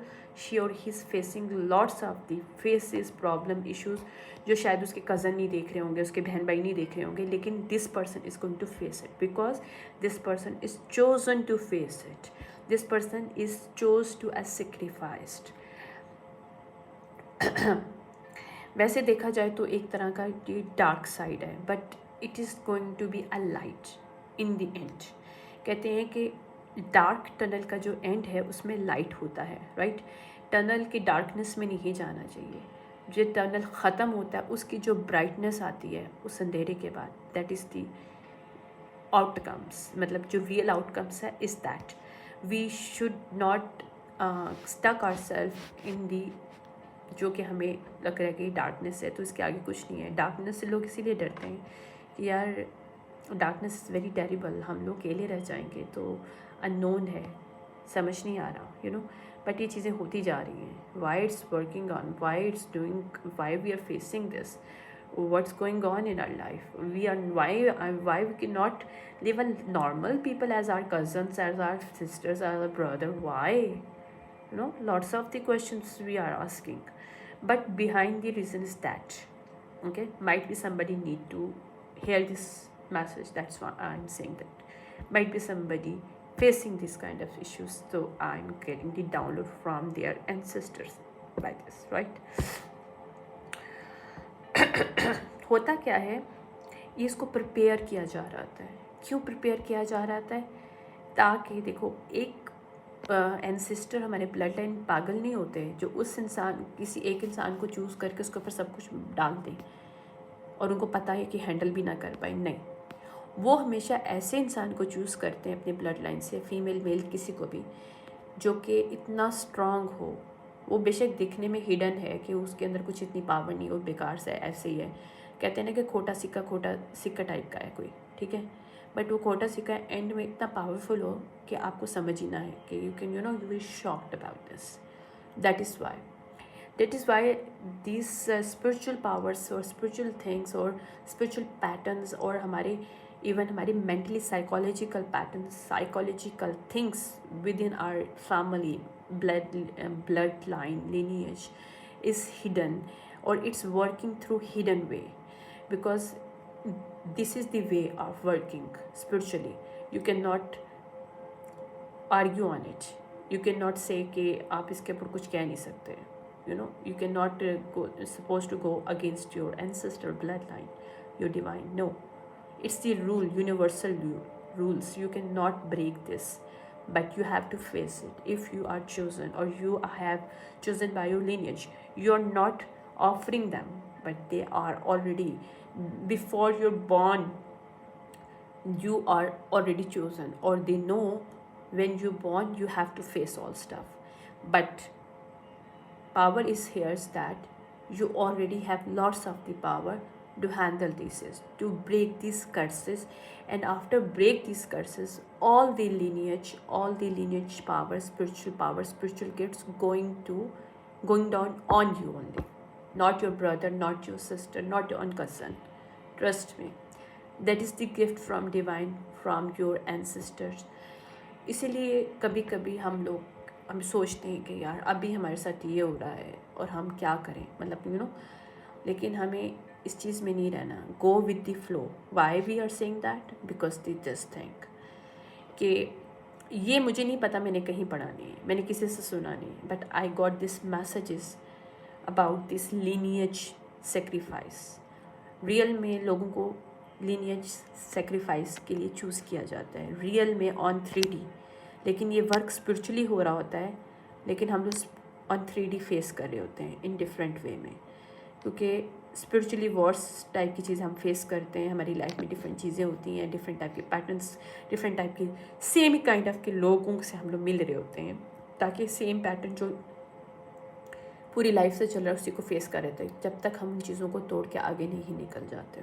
she or he is facing lots of the faces problem issues जो शायद उसके कज़न नहीं देख रहे होंगे, उसके बहन भाई नहीं देख रहे होंगे, लेकिन this person is going to face it because this person is chosen to face it, this person is chose to as sacrificed. वैसे देखा जाए तो एक तरह का ये डार्क साइड है, but it is going to be a light in the end. कहते हैं कि डार्क टनल का जो एंड है उसमें लाइट होता है, राइट। टनल की डार्कनेस में नहीं जाना चाहिए, जो टनल ख़त्म होता है उसकी जो ब्राइटनेस आती है उस अंधेरे के बाद, दैट इज़ दी आउटकम्स, मतलब जो रियल आउटकम्स है is that we should not stuck our self in the, जो कि हमें लग रहा है कि डार्कनेस है तो इसके आगे कुछ नहीं है। डार्कनेस से लोग इसीलिए डरते हैं कि यार डार्कनेस इज़ वेरी टेरिबल, हम लोग अकेले रह जाएंगे, तो अननोन है, समझ नहीं आ रहा, यू नो। बट ये चीज़ें होती जा रही हैं, why it's working on, why it's doing, why we are facing this, what's going on in our life, we are why we cannot live a normal people as our cousins, as our sisters, as our brother, why, you know, lots of the questions we are asking, but behind the reason is that, okay, might be somebody need to hear this message, that's why I'm saying that, might be somebody facing this kind of issues, so I'm getting the download from their ancestors by this, right? होता क्या है, ये इसको प्रिपेयर किया जा रहा था। क्यों प्रिपेयर किया जा रहा था? ताकि देखो एक एंसेस्टर हमारे ब्लड लाइन पागल नहीं होते जो उस इंसान, किसी एक इंसान को चूज़ करके उसके ऊपर सब कुछ डाल दें और उनको पता है कि हैंडल भी ना कर पाए, नहीं, वो हमेशा ऐसे इंसान को चूज़ करते हैं अपनी ब्लड लाइन से, फीमेल मेल किसी को भी, जो कि इतना स्ट्रांग हो। वो बेशक दिखने में हिडन है कि उसके अंदर कुछ इतनी पावर नहीं हो, बेकार से ऐसे ही है, कहते हैं ना कि खोटा सिक्का टाइप का है कोई, ठीक है, बट वो खोटा सिक्का एंड में इतना पावरफुल हो कि आपको समझ ही ना है कि you can, you know, you will shocked about this. That is why this spiritual powers और स्पिरिचुअल थिंग्स और स्पिरिचुअल पैटर्न्स और हमारे इवन हमारी mentally psychological patterns, psychological things within our family blood line lineage is hidden, or it's working through hidden way, because this is the way of working spiritually. You cannot argue on it, you cannot say कि आप इसके ऊपर कुछ कह नहीं सकते, you know, you cannot supposed to go against your ancestral bloodline, your divine, no, it's the rule, universal rules, you cannot break this, but you have to face it. If you are chosen or you have chosen by your lineage, you are not offering them, but they are already, before you're born, you are already chosen, or they know when you're born you have to face all stuff, but power is here is that you already have lots of the power to handle these, to break these curses, and after break these curses, all the lineage power, spiritual gifts going down on you only, not your brother, not your sister, not your own cousin. Trust me, that is the gift from divine, from your ancestors. इसीलिए कभी कभी हम सोचते हैं कि यार अभी हमारे साथ ये हो रहा है और हम क्या करें, मतलब यू नो, लेकिन हमें इस चीज़ में नहीं रहना, go with the flow. Why we are saying that? Because they just think कि ये मुझे नहीं पता, मैंने कहीं पढ़ा नहीं है, मैंने किसी से सुना नहीं, but I got this messages about this lineage sacrifice. Real में लोगों को लीनिएज सेक्रीफाइस के लिए चूज़ किया जाता है, रियल में ऑन 3D, लेकिन ये वर्क स्पिरिचुअली हो रहा होता है, लेकिन हम लोग ऑन 3D फेस कर रहे होते हैं इन डिफरेंट वे में, क्योंकि स्पिरिचुअली वॉर्स टाइप की चीज़ें हम फेस करते हैं, हमारी लाइफ में डिफरेंट चीज़ें होती हैं, डिफरेंट टाइप के पैटर्न्स, डिफरेंट टाइप के सेम काइंड ऑफ के लोगों से हम लोग मिल रहे होते हैं, ताकि सेम पैटर्न जो पूरी लाइफ से चल रहा है उसी को फेस कर रहे थे, जब तक हम उन चीज़ों को तोड़ के आगे नहीं निकल जाते।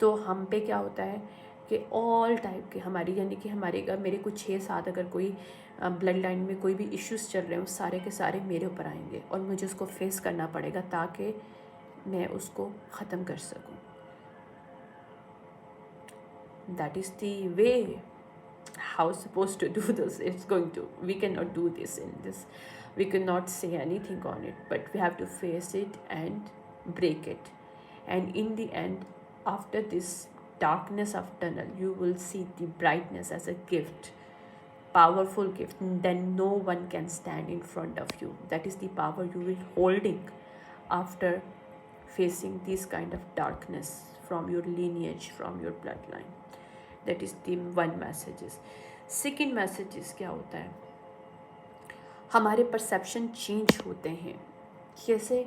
तो हम पे क्या होता है कि ऑल टाइप के हमारी, यानी कि हमारे मेरे कुछ 6-7 अगर कोई ब्लड लाइन में कोई भी इश्यूज़ चल रहे हैं, वो सारे के सारे मेरे ऊपर आएंगे और मुझे उसको फेस करना पड़ेगा ताकि मैं उसको ख़त्म कर सकूं। That is the way how supposed to do this. It's going to, we cannot do this in this, we cannot say anything on it, but we have to face it and break it. And in the end, after this darkness of tunnel, you will see the brightness as a gift, powerful gift. Then no one can stand in front of you. That is the power you will holding after facing this kind of darkness from your lineage, from your bloodline. That is the one messages. Second messages क्या होता है, हमारे परसेप्शन चेंज होते हैं। कैसे?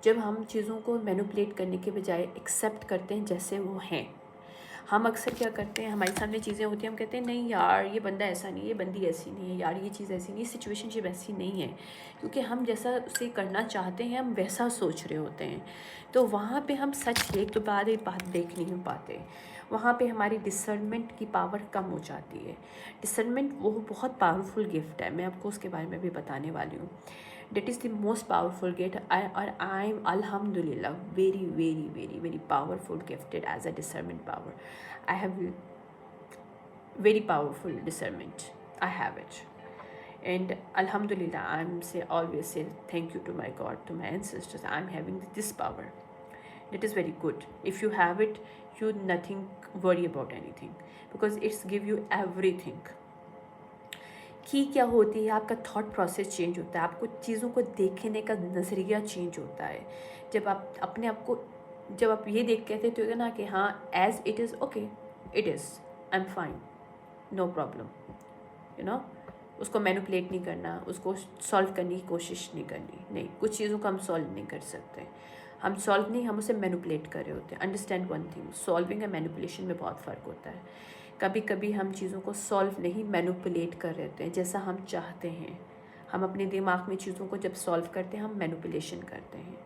जब हम चीज़ों को मैनिपुलेट करने के बजाय एक्सेप्ट करते हैं जैसे वो हैं। हम अक्सर क्या करते हैं, हमारे सामने चीज़ें होती हैं, हम कहते हैं नहीं यार ये बंदा ऐसा नहीं है, ये बंदी ऐसी नहीं है, यार ये चीज़ ऐसी नहीं, सिचुएशनशिप ऐसी नहीं है, क्योंकि हम जैसा उसे करना चाहते हैं हम वैसा सोच रहे होते हैं। तो वहाँ पे हम सच एक तो बात देख नहीं पाते, वहाँ पे हमारी डिसर्नमेंट की पावर कम हो जाती है। डिसर्नमेंट वो बहुत पावरफुल गिफ्ट है, मैं आपको उसके बारे में भी बताने वाली हूँ। That is the most powerful gift. I'm alhamdulillah very very very very powerful gifted as a discernment power. I have very powerful discernment. I have it, and alhamdulillah always say thank you to my God, to my ancestors. I'm having this power. That is very good. If you have it, you nothing worry about anything because it's give you everything. की क्या होती है, आपका थॉट प्रोसेस चेंज होता है, आपको चीज़ों को देखने का नज़रिया चेंज होता है। जब आप अपने आप को, जब आप ये देख कहते हो ना कि हाँ as it is, okay it is, I am fine, no problem, you know, उसको मैनिपुलेट नहीं करना, उसको सॉल्व करने की कोशिश नहीं करनी। नहीं, कुछ चीज़ों को हम सॉल्व नहीं कर सकते, हम सॉल्व नहीं, हम उसे मैनिपुलेट कर रहे होते हैं। Understand one thing, solving and manipulation में बहुत फ़र्क होता है। कभी कभी हम चीज़ों को सॉल्व नहीं, मैनिपुलेट कर रहे होते हैं जैसा हम चाहते हैं। हम अपने दिमाग में चीज़ों को जब सॉल्व करते हैं हम मैनिपुलेशन करते हैं।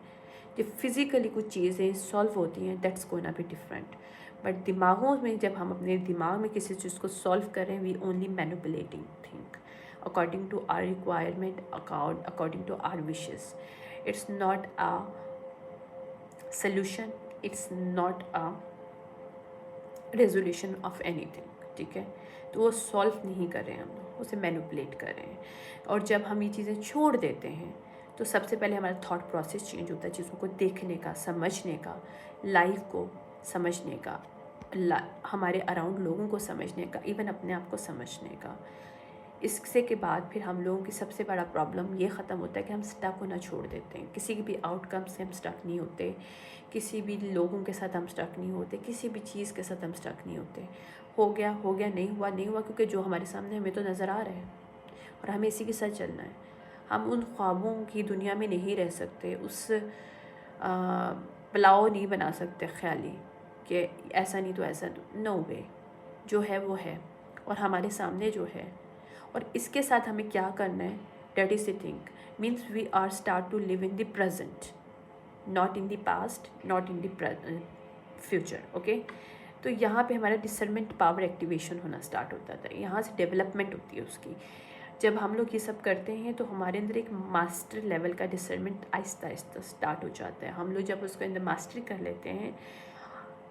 जब फिज़िकली कुछ चीज़ें सॉल्व होती हैं that's gonna be different, but दिमागों में जब हम अपने दिमाग में किसी चीज़ को सॉल्व करें, we only manipulating think according to our requirement, according to our wishes. It's not a solution, it's not a resolution of anything, ठीक है। तो वो सॉल्व नहीं कर रहे हैं, हम लोग उसे मैनिपुलेट कर रहे हैं। और जब हम ये चीज़ें छोड़ देते हैं तो सबसे पहले हमारा थॉट प्रोसेस चेंज होता है, चीज़ों को देखने का, समझने का, लाइफ को समझने का, हमारे अराउंड लोगों को समझने का, इवन अपने आप को समझने का। इससे के बाद फिर हम लोगों की सबसे बड़ा प्रॉब्लम ये ख़त्म होता है कि हम स्टक होना छोड़ देते हैं। किसी भी आउटकम से हम स्टक नहीं होते, किसी भी लोगों के साथ हम स्टक नहीं होते, किसी भी चीज़ के साथ हम स्टक नहीं होते। हो गया हो गया, नहीं हुआ नहीं हुआ, क्योंकि जो हमारे सामने हमें तो नज़र आ रहा है और हमें इसी के साथ चलना है। हम उन ख्वाबों की दुनिया में नहीं रह सकते, उस पुलाव नहीं बना सकते ख्याली कि ऐसा नहीं तो ऐसा, नो वे, जो है वो है और हमारे सामने जो है। और इसके साथ हमें क्या करना है, that is the thing, means we are start to live in the present, not in the past, not in the future, okay. तो यहाँ पे हमारा डिसर्नमेंट पावर एक्टिवेशन होना स्टार्ट होता था, यहाँ से डेवलपमेंट होती है उसकी। जब हम लोग ये सब करते हैं तो हमारे अंदर एक मास्टर लेवल का डिसर्नमेंट आहिस्ता आहिस्ता स्टार्ट हो जाता है। हम लोग जब उसके अंदर मास्टरी कर लेते हैं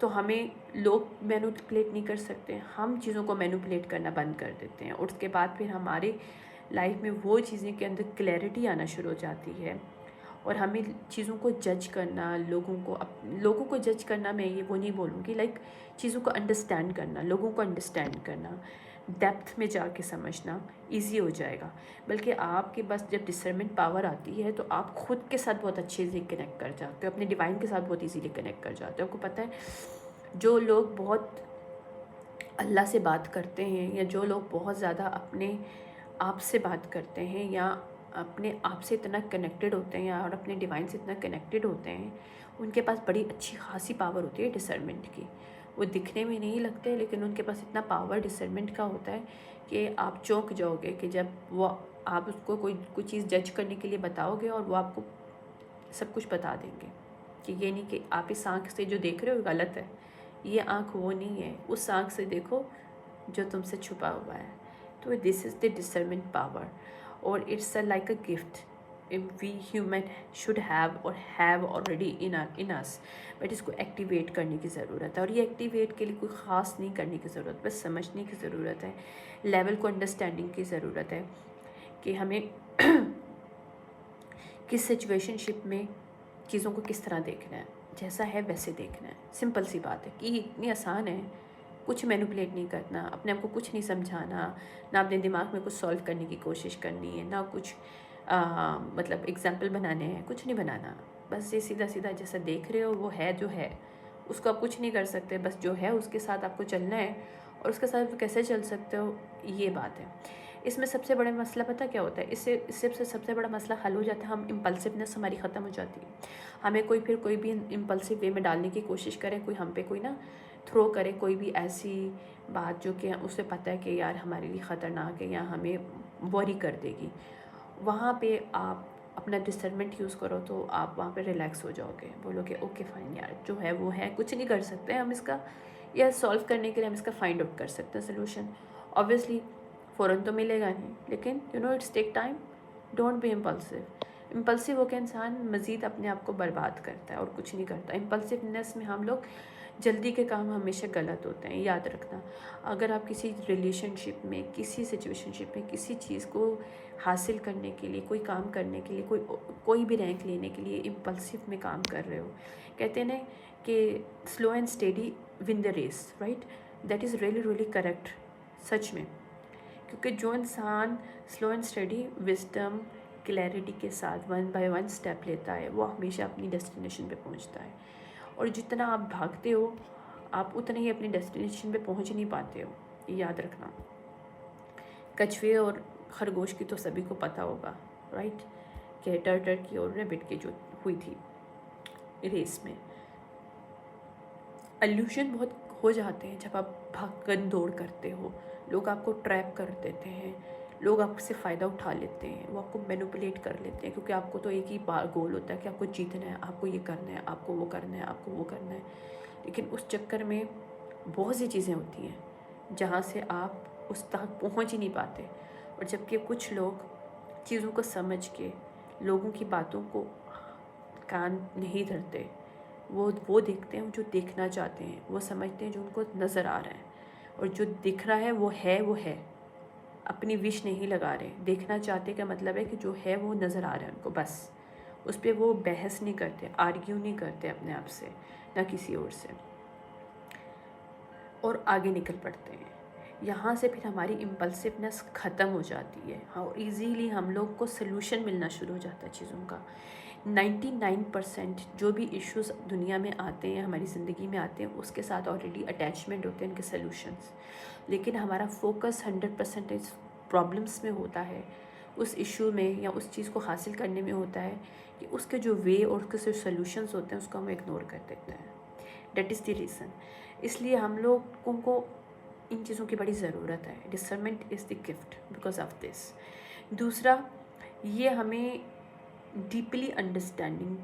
तो हमें लोग मैनिपुलेट नहीं कर सकते, हम चीज़ों को मैनिपुलेट करना बंद कर देते हैं। और उसके बाद फिर हमारे लाइफ में वो चीज़ें के अंदर क्लैरिटी आना शुरू हो जाती है और हमें चीज़ों को जज करना, लोगों को जज करना, मैं ये वो नहीं बोलूँगी, लाइक चीज़ों को अंडरस्टैंड करना, लोगों को अंडरस्टैंड करना, डेप्थ में जाके समझना इजी हो जाएगा। बल्कि आपके पास जब डिसर्नमेंट पावर आती है तो आप खुद के साथ बहुत अच्छे से कनेक्ट कर जाते हो, अपने डिवाइन के साथ बहुत इजीली कनेक्ट कर जाते हो। आपको पता है, जो लोग बहुत अल्लाह से बात करते हैं या जो लोग बहुत ज़्यादा अपने आप से बात करते हैं या अपने आप से इतना कनेक्टेड होते हैं और अपने डिवाइन से इतना कनेक्टेड होते हैं, उनके पास बड़ी अच्छी खासी पावर होती है डिसर्नमेंट की। वो दिखने में नहीं लगते, लेकिन उनके पास इतना पावर डिसर्नमेंट का होता है कि आप चौंक जाओगे कि जब वो आप उसको कोई चीज़ जज करने के लिए बताओगे और वो आपको सब कुछ बता देंगे कि ये नहीं कि आप इस आँख से जो देख रहे हो गलत है, ये आँख वो नहीं है, उस आँख से देखो जो तुमसे छुपा हुआ है। तो this is the discernment power, और it's a like a gift we human should have और have already in us, but इसको एक्टिवेट करने की ज़रूरत है। और ये एक्टिवेट के लिए कोई ख़ास नहीं करने की ज़रूरत, बस समझने की ज़रूरत है, लेवल को अंडरस्टैंडिंग की ज़रूरत है कि हमें किस सिचुएशनशिप में चीज़ों को किस तरह देखना है, जैसा है वैसे देखना है। सिंपल सी बात है कि इतनी आसान है, कुछ मैनिपुलेट नहीं करना, अपने आप को कुछ नहीं समझाना, ना अपने दिमाग में कुछ सॉल्व करने की कोशिश करनी है, ना कुछ मतलब एग्जाम्पल बनाने हैं, कुछ नहीं बनाना। बस ये सीधा सीधा जैसा देख रहे हो वो है जो है, उसको आप कुछ नहीं कर सकते, बस जो है उसके साथ आपको चलना है। और उसके साथ कैसे चल सकते हो, ये बात है। इसमें सबसे बड़ा मसला पता क्या होता है, इससे सबसे बड़ा मसला हल हो जाता है, हम इम्पल्सिवनेस हमारी ख़त्म हो जाती है। हमें कोई भी इम्पल्सिव वे में डालने की कोशिश करे, कोई हम पे कोई ना थ्रो करे कोई भी ऐसी बात जो कि उसे पता है कि यार हमारे लिए ख़तरनाक है या हमें वरी कर देगी, वहाँ पे आप अपना डिसर्नमेंट यूज़ करो तो आप वहाँ पे रिलैक्स हो जाओगे, बोलोगे ओके फाइन यार जो है वो है, कुछ नहीं कर सकते हम इसका, या सॉल्व करने के लिए हम इसका फाइंड आउट कर सकते हैं सोल्यूशन। ऑब्वियसली फ़ौरन तो मिलेगा नहीं, लेकिन it's take time. Don't be impulsive. Impulsive होकर इंसान मज़ीद अपने आप को बर्बाद करता है और कुछ नहीं करता। इम्पल्सिवनेस में हम लोग जल्दी के काम हमेशा गलत होते हैं, याद रखना। अगर आप किसी रिलेशनशिप में, किसी सिचुएशनशिप में, किसी चीज़ को हासिल करने के लिए, कोई काम करने के लिए, कोई भी रैंक लेने के लिए इम्पल्सिव में काम कर रहे हो, कहते हैं ना कि slow and steady win the race, right? That is really really correct, सच में। क्योंकि जो इंसान slow and study wisdom clarity के साथ वन बाय वन स्टेप लेता है, वो हमेशा अपनी डेस्टिनेशन पे पहुंचता है। और जितना आप भागते हो, आप उतने ही अपनी डेस्टिनेशन पे पहुंच नहीं पाते हो, ये याद रखना। कछुए और खरगोश की तो सभी को पता होगा, राइट? कि टर्टर की और रैबिट की जो हुई थी रेस में, अल्यूशन बहुत हो जाते हैं जब आप भागन दौड़ करते हो। लोग आपको ट्रैप कर देते हैं, लोग आपसे फ़ायदा उठा लेते हैं, वो आपको मैनिपुलेट कर लेते हैं, क्योंकि आपको तो एक ही गोल होता है कि आपको जीतना है, आपको ये करना है, आपको वो करना है, आपको वो करना है। लेकिन उस चक्कर में बहुत सी चीज़ें होती हैं जहाँ से आप उस तक पहुँच ही नहीं पाते। और जबकि कुछ लोग चीज़ों को समझ के लोगों की बातों को कान नहीं धरते, वो देखते हैं जो देखना चाहते हैं, वो समझते हैं जो उनको नज़र आ रहा है, और जो दिख रहा है वो है। अपनी विश नहीं लगा रहे, देखना चाहते का मतलब है कि जो है वो नज़र आ रहा है उनको, बस उस पर वो बहस नहीं करते, आर्ग्यू नहीं करते अपने आप से, ना किसी और से, और आगे निकल पड़ते हैं। यहाँ से फिर हमारी इम्पल्सिवनेस ख़त्म हो जाती है। हाँ, ईज़िली हम लोग को सलूशन मिलना शुरू हो जाता है चीज़ों का। 99% जो भी इश्यूज़ दुनिया में आते हैं, हमारी ज़िंदगी में आते हैं, उसके साथ ऑलरेडी अटैचमेंट होते हैं उनके सलूशंस। लेकिन हमारा फोकस 100% प्रॉब्लम्स में होता है, उस इशू में या उस चीज़ को हासिल करने में होता है कि उसके जो वे और उसके जो सलूशंस होते हैं उसको हम इग्नोर कर देते हैं। Date is the reason. इसलिए हम लोगों को इन चीज़ों की बड़ी ज़रूरत है। Discernment is the gift because of this. दूसरा, ये हमें डीपली अंडरस्टैंडिंग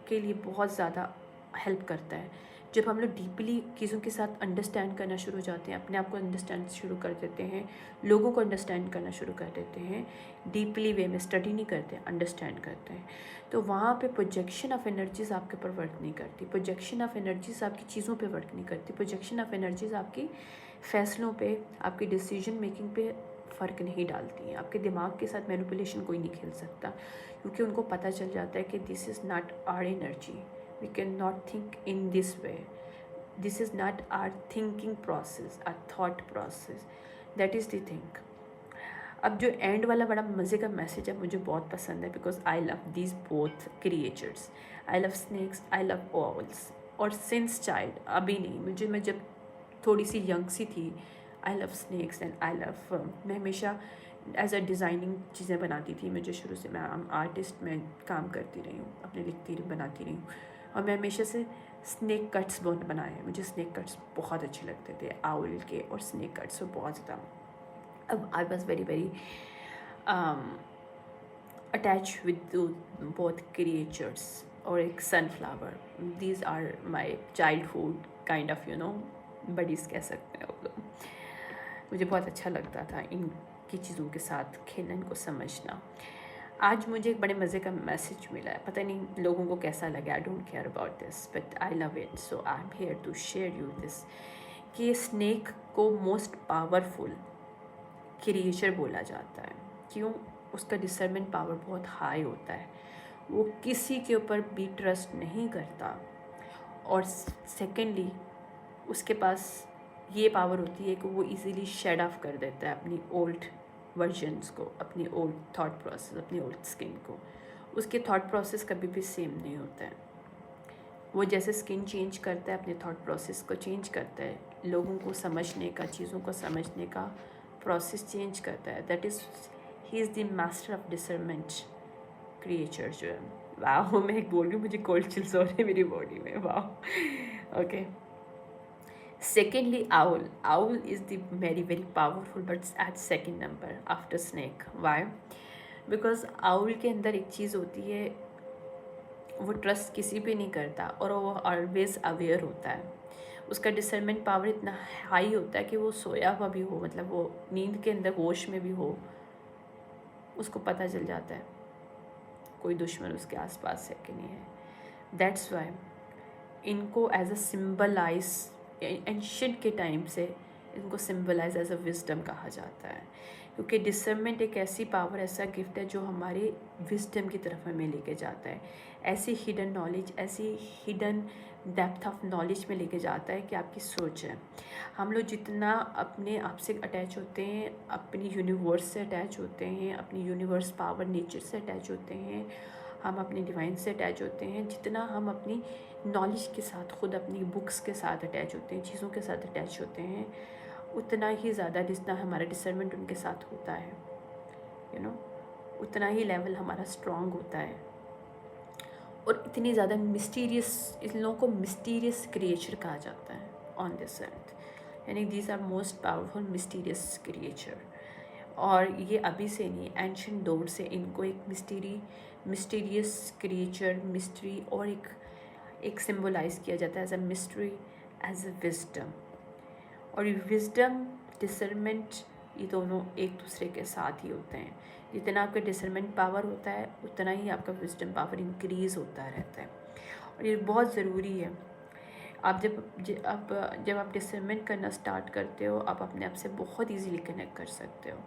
के लिए बहुत ज़्यादा हेल्प करता है। जब हम लोग डीपली चीज़ों के साथ अंडरस्टैंड करना शुरू हो जाते हैं, अपने आप को अंडरस्टैंड शुरू कर देते हैं, लोगों को अंडरस्टैंड करना शुरू कर देते हैं, डीपली वे में स्टडी नहीं करते, अंडरस्टैंड करते हैं, तो वहाँ पे प्रोजेक्शन ऑफ एनर्जीज़ आपके ऊपर वर्क नहीं करती। प्रोजेक्शन ऑफ एनर्जीज़ आपकी चीज़ों पे वर्क नहीं करती। प्रोजेक्शन ऑफ एनर्जीज़ आपकी फ़ैसलों पे, आपकी डिसीजन मेकिंग पे फ़र्क नहीं डालती हैं। आपके दिमाग के साथ मैनिपुलेशन कोई नहीं खेल सकता, क्योंकि उनको पता चल जाता है कि this is not our energy, we can not think in this way, this is not our thinking process, our thought process, that is the thing. अब जो एंड वाला बड़ा मज़े का मैसेज है, मुझे बहुत पसंद है, because I love these both creatures. I love snakes, I love owls. और सिंस चाइल्ड, अभी नहीं, मैं जब थोड़ी सी यंग सी थी, आई love snakes and I love, मैं हमेशा एज अ डिज़ाइनिंग चीज़ें बनाती थी। मुझे शुरू से, मैं आर्टिस्ट में काम करती रही हूँ, अपने लिखती रही, बनाती रही हूँ। और मैं हमेशा से स्नेक कट्स बहुत बनाए हैं, मुझे स्नेक कट्स बहुत अच्छे लगते थे, आउल के और स्नेक कट्स बहुत ज़्यादा। अब I was very very attach with both creatures. और एक sunflower, these are my childhood kind of buddies कह सकते हैं आप लोग। मुझे बहुत अच्छा लगता था इनकी चीज़ों के साथ खेलना, इनको समझना। आज मुझे एक बड़े मज़े का मैसेज मिला है, पता नहीं लोगों को कैसा लगे, I don't care about this but I love it, so I am here to share you this कि स्नेक को मोस्ट पावरफुल क्रिएचर बोला जाता है। क्यों? उसका डिसर्नमेंट पावर बहुत हाई होता है, वो किसी के ऊपर भी ट्रस्ट नहीं करता। और सेकेंडली उसके पास ये पावर होती है कि वो इजीली शेड ऑफ कर देता है अपनी ओल्ड वर्जन्स को, अपनी ओल्ड थॉट प्रोसेस, अपनी ओल्ड स्किन को। उसके थॉट प्रोसेस कभी भी सेम नहीं होता है। वो जैसे स्किन चेंज करता है अपने थॉट प्रोसेस को चेंज करता है, लोगों को समझने का, चीज़ों को समझने का प्रोसेस चेंज करता है। That is he is the master of discernment creature जो है। वाह, मैं एक बोल रही हूँ, मुझे कोल्ड चिल्स हो रहे हैं मेरी बॉडी में, वाह। Okay, secondly owl is the very powerful but at second number after snake. Why? because owl के अंदर एक चीज़ होती है, वो ट्रस्ट किसी पे नहीं करता और वो ऑलवेज अवेयर होता है। उसका डिसर्नमेंट पावर इतना हाई होता है कि वो सोया हुआ भी हो, मतलब वो नींद के अंदर होश में भी हो, उसको पता चल जाता है कोई दुश्मन उसके आसपास है कि नहीं है। दैट्स वाई इनको एज अ सिम्बलाइज, एंशिएंट के टाइम से इनको सिम्बलाइज एज अ विजडम कहा जाता है, क्योंकि डिसर्नमेंट एक ऐसी पावर, ऐसा गिफ्ट है जो हमारे विजडम की तरफ हमें लेके जाता है। ऐसी हिडन नॉलेज, ऐसी हिडन डेप्थ ऑफ नॉलेज में लेके जाता है कि आपकी सोच है। हम लोग जितना अपने आप से अटैच होते हैं, अपनी यूनिवर्स से अटैच होते हैं, अपनी यूनिवर्स पावर नेचर से अटैच होते हैं, हम अपने डिवाइन से अटैच होते हैं, जितना हम अपनी नॉलेज के साथ, खुद अपनी बुक्स के साथ अटैच होते हैं, चीज़ों के साथ अटैच होते हैं, उतना ही ज़्यादा जितना हमारा डिसर्नमेंट उनके साथ होता है, उतना ही लेवल हमारा स्ट्रॉन्ग होता है। और इतनी ज़्यादा मिस्टीरियस, इन लोगों को मिस्टीरियस क्रिएचर कहा जाता है ऑन दिस अर्थ, यानी these are most powerful mysterious creature. और ये अभी से नहीं, एंशिएंट दौर से इनको एक मिस्टीरियस क्रिएचर, मिस्ट्री और एक सिम्बोलाइज किया जाता है as a mystery, as a wisdom. और ये विजडम, डिसर्नमेंट, ये दोनों एक दूसरे के साथ ही होते हैं। जितना आपका डिसर्नमेंट पावर होता है उतना ही आपका विजडम पावर इंक्रीज़ होता रहता है, और ये बहुत ज़रूरी है। आप जब आप डिसर्नमेंट करना स्टार्ट करते हो, आप अपने आप से बहुत ईजीली कनेक्ट कर सकते हो,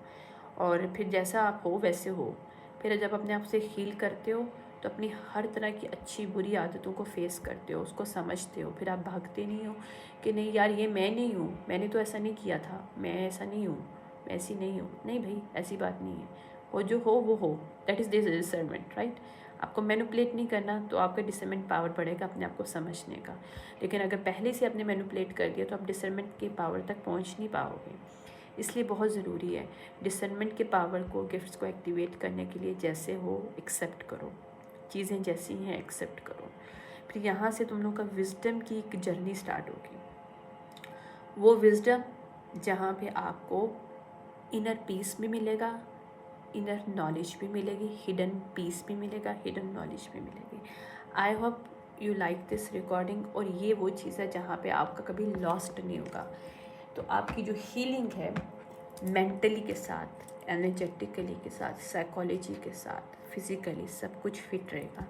और फिर जैसा आप हो वैसे हो। फिर जब अपने आप से हील करते हो तो अपनी हर तरह की अच्छी बुरी आदतों को फेस करते हो, उसको समझते हो। फिर आप भागते नहीं हो कि नहीं यार ये मैं नहीं हूँ, मैंने तो ऐसा नहीं किया था, मैं ऐसा नहीं हूँ, मैं ऐसी नहीं हूँ। नहीं भाई, ऐसी बात नहीं है, वो जो हो वो हो। That is discernment, right. आपको मैनिपुलेट नहीं करना, तो आपका डिसर्नमेंट पावर बढ़ेगा अपने आप को समझने का। लेकिन अगर पहले से आपने मैनिपुलेट कर दिया तो आप डिसर्नमेंट के पावर तक पहुँच नहीं पाओगे। इसलिए बहुत ज़रूरी है डिसर्नमेंट के पावर को, गिफ्ट्स को एक्टिवेट करने के लिए जैसे हो एक्सेप्ट करो, चीज़ें जैसी हैं एक्सेप्ट करो। फिर यहाँ से तुम लोग का विजडम की एक जर्नी स्टार्ट होगी। वो विजडम जहाँ पे आपको इनर पीस भी मिलेगा, इनर नॉलेज भी मिलेगी, हिडन पीस भी मिलेगा, हिडन नॉलेज भी मिलेगी। I hope you like this recording. और ये वो चीज़ है जहाँ पे आपका कभी लॉस्ट नहीं होगा। तो आपकी जो हीलिंग है, मेंटली के साथ, एनर्जेटिकली के साथ, साइकोलॉजी के साथ, फिज़िकली सब कुछ फिट रहेगा।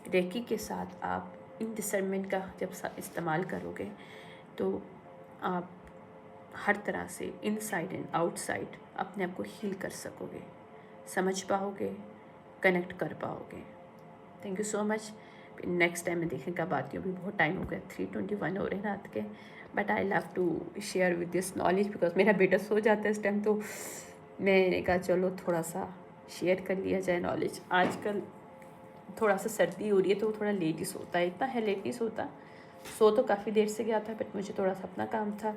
रेकी के साथ आप इन डिसर्नमेंट का जब इस्तेमाल करोगे तो आप हर तरह से इनसाइड एंड आउटसाइड अपने आप को हील कर सकोगे, समझ पाओगे, कनेक्ट कर पाओगे। Thank you so much. Next time मैं देखें कब आती हूँ, अभी बहुत टाइम हो गया, 3:21 हो रहे हैं रात के। But I love to share with this knowledge because मेरा बेटा सो जाता है इस टाइम, तो मैंने कहा चलो थोड़ा सा शेयर कर लिया जाए नॉलेज। आजकल थोड़ा सा सर्दी हो रही है तो थोड़ा लेट ही सोता है, इतना है लेट नहीं सोता, सो तो काफ़ी देर से गया था, बट मुझे थोड़ा सा अपना काम था,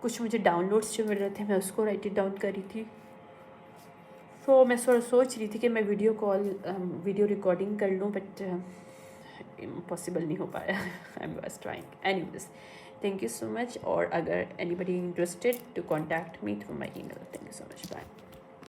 कुछ मुझे डाउनलोड्स जो मिल रहे थे मैं उसको राइट इट डाउन करी थी। तो मैं सोच रही थी कि मैं वीडियो रिकॉर्डिंग कर लूँ, बट पॉसिबल नहीं हो पाया। आई एम बस trying anyways. Thank you so much, और अगर anybody interested to contact me through my email. Thank you so much, bye.